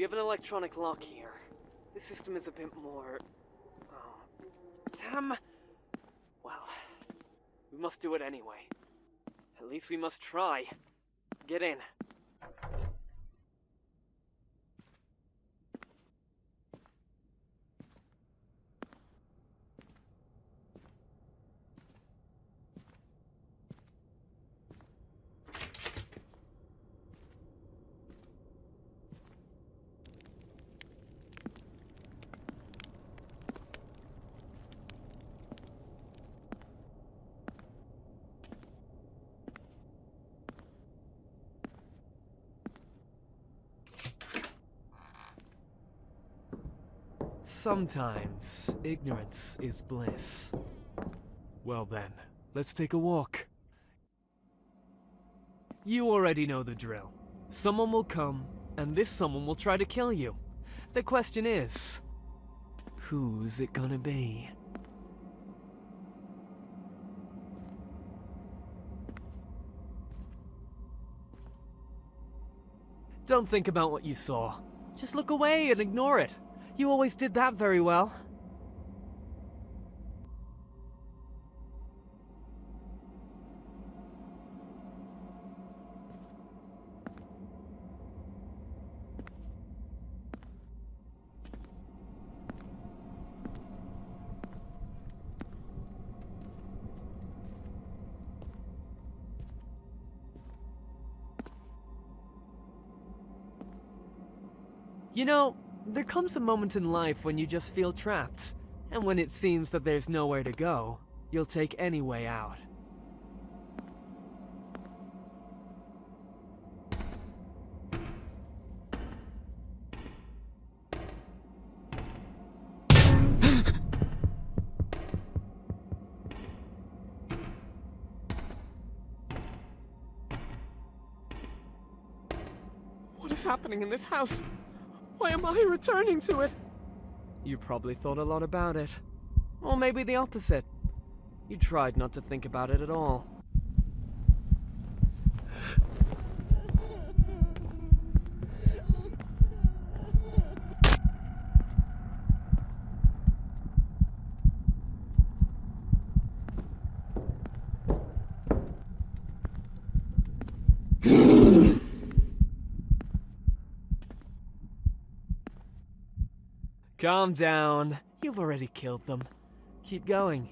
have an electronic lock here. This system is a bit more... Oh, damn! Well, we must do it anyway. At least we must try. Get in. Sometimes ignorance is bliss. Well then, let's take a walk. You already know the drill. Someone will come, and this someone will try to kill you. The question is, who's it gonna be? Don't think about what you saw. Just look away and ignore it. You always did that very well. You know, there comes a moment in life when you just feel trapped, and when it seems that there's nowhere to go, you'll take any way out. What is happening in this house? Why am I returning to it? You probably thought a lot about it. Or maybe the opposite. You tried not to think about it at all. Calm down. You've already killed them. Keep going.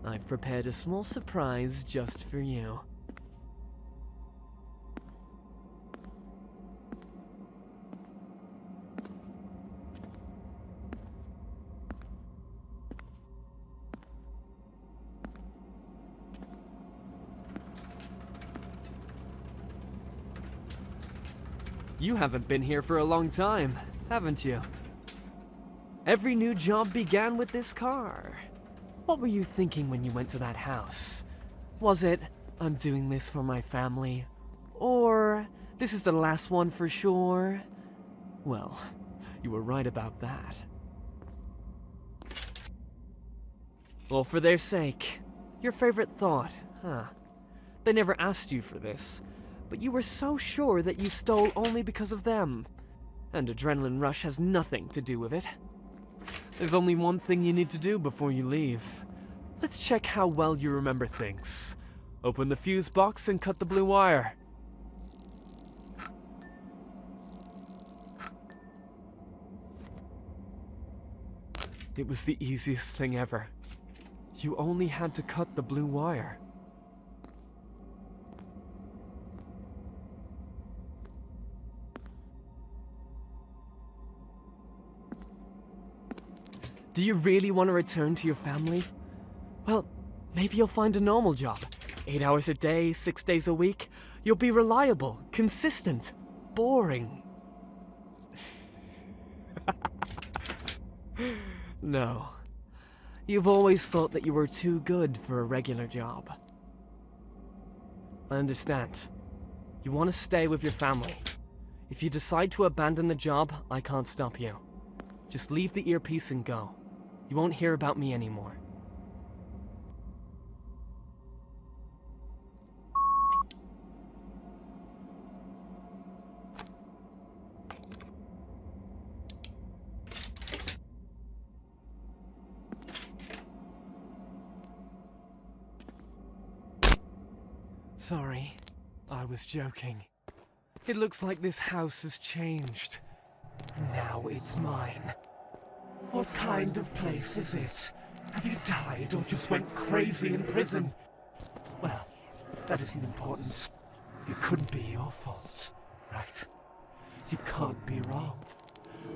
I've prepared a small surprise just for you. You haven't been here for a long time, haven't you? Every new job began with this car. What were you thinking when you went to that house? Was it, I'm doing this for my family? Or, this is the last one for sure? Well, you were right about that. Well, for their sake. Your favorite thought, huh? They never asked you for this, but you were so sure that you stole only because of them. And adrenaline rush has nothing to do with it. There's only one thing you need to do before you leave. Let's check how well you remember things. Open the fuse box and cut the blue wire. It was the easiest thing ever. You only had to cut the blue wire. Do you really want to return to your family? Well, maybe you'll find a normal job. 8 hours a day, 6 days a week. You'll be reliable, consistent, boring. No. You've always thought that you were too good for a regular job. I understand. You want to stay with your family. If you decide to abandon the job, I can't stop you. Just leave the earpiece and go. You won't hear about me anymore. sorry. I was joking. It looks like this house has changed. Now it's mine. What kind of place is it? Have you died or just went crazy in prison? Well, that isn't important. It couldn't be your fault, right? You can't be wrong.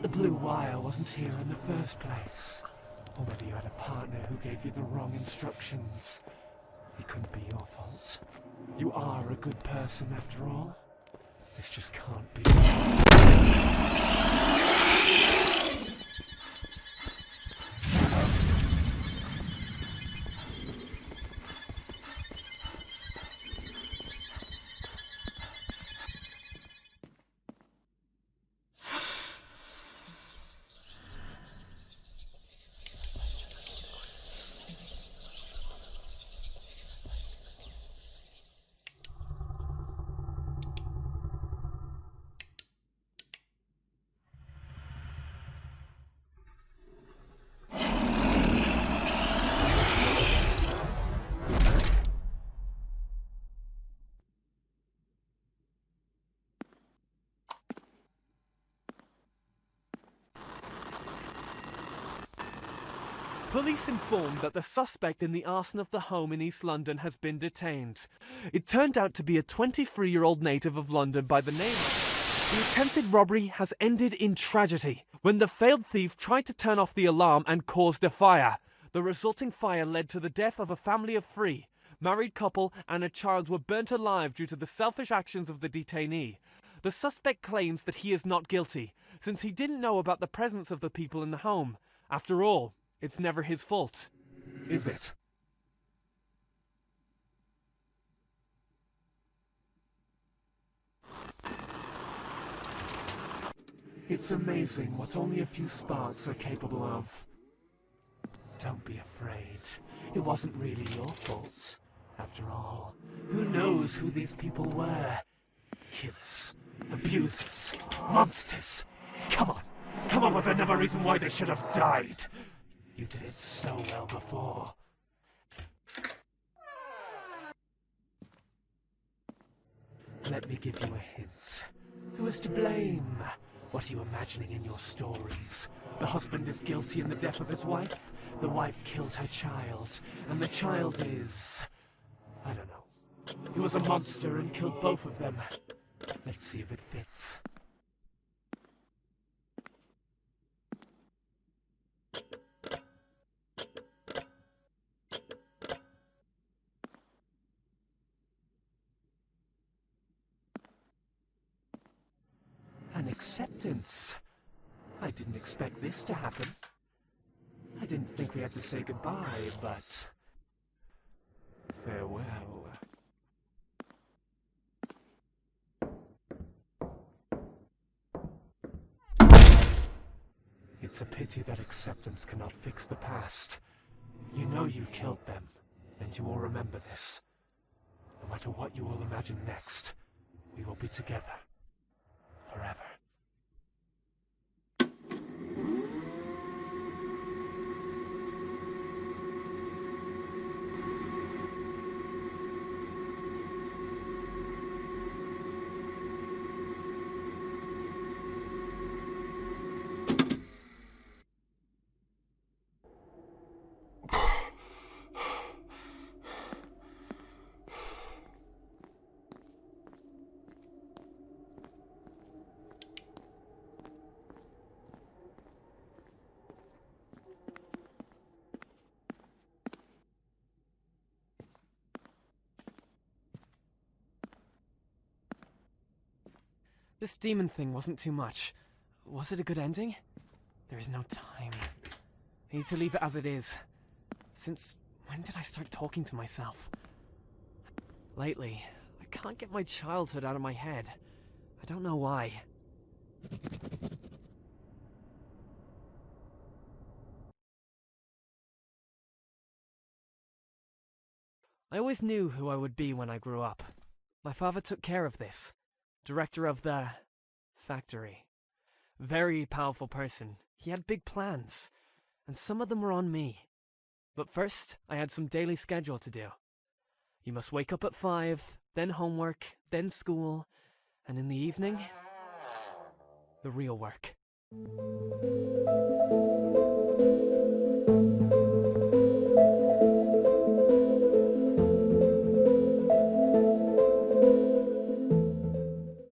The blue wire wasn't here in the first place. Or maybe you had a partner who gave you the wrong instructions. It couldn't be your fault. You are a good person after all. This just can't be. Police informed that the suspect in the arson of the home in East London has been detained. It turned out to be a 23-year-old native of London by the name of... The attempted robbery has ended in tragedy when the failed thief tried to turn off the alarm and caused a fire. The resulting fire led to the death of a family of 3. Married couple and a child were burnt alive due to the selfish actions of the detainee. The suspect claims that he is not guilty, since he didn't know about the presence of the people in the home. After all, it's never his fault. Is it? It's amazing what only a few sparks are capable of. Don't be afraid. It wasn't really your fault. After all, who knows who these people were? Killers, abusers, monsters. Come on with another reason why they should have died. You did it so well before. Let me give you a hint. Who is to blame? What are you imagining in your stories? The husband is guilty in the death of his wife. The wife killed her child. And the child is... I don't know. He was a monster and killed both of them. Let's see if it fits. An acceptance. I didn't expect this to happen. I didn't think we had to say goodbye, but... farewell. It's a pity that acceptance cannot fix the past. You know you killed them, and you will remember this. No matter what you will imagine next, we will be together. Forever. This demon thing wasn't too much. Was it a good ending? There is no time. I need to leave it as it is. Since when did I start talking to myself? Lately, I can't get my childhood out of my head. I don't know why. I always knew who I would be when I grew up. My father took care of this. Director of the factory. Very powerful person. He had big plans, and some of them were on me. But first, I had some daily schedule to do. You must wake up at 5, then homework, then school, and in the evening, the real work.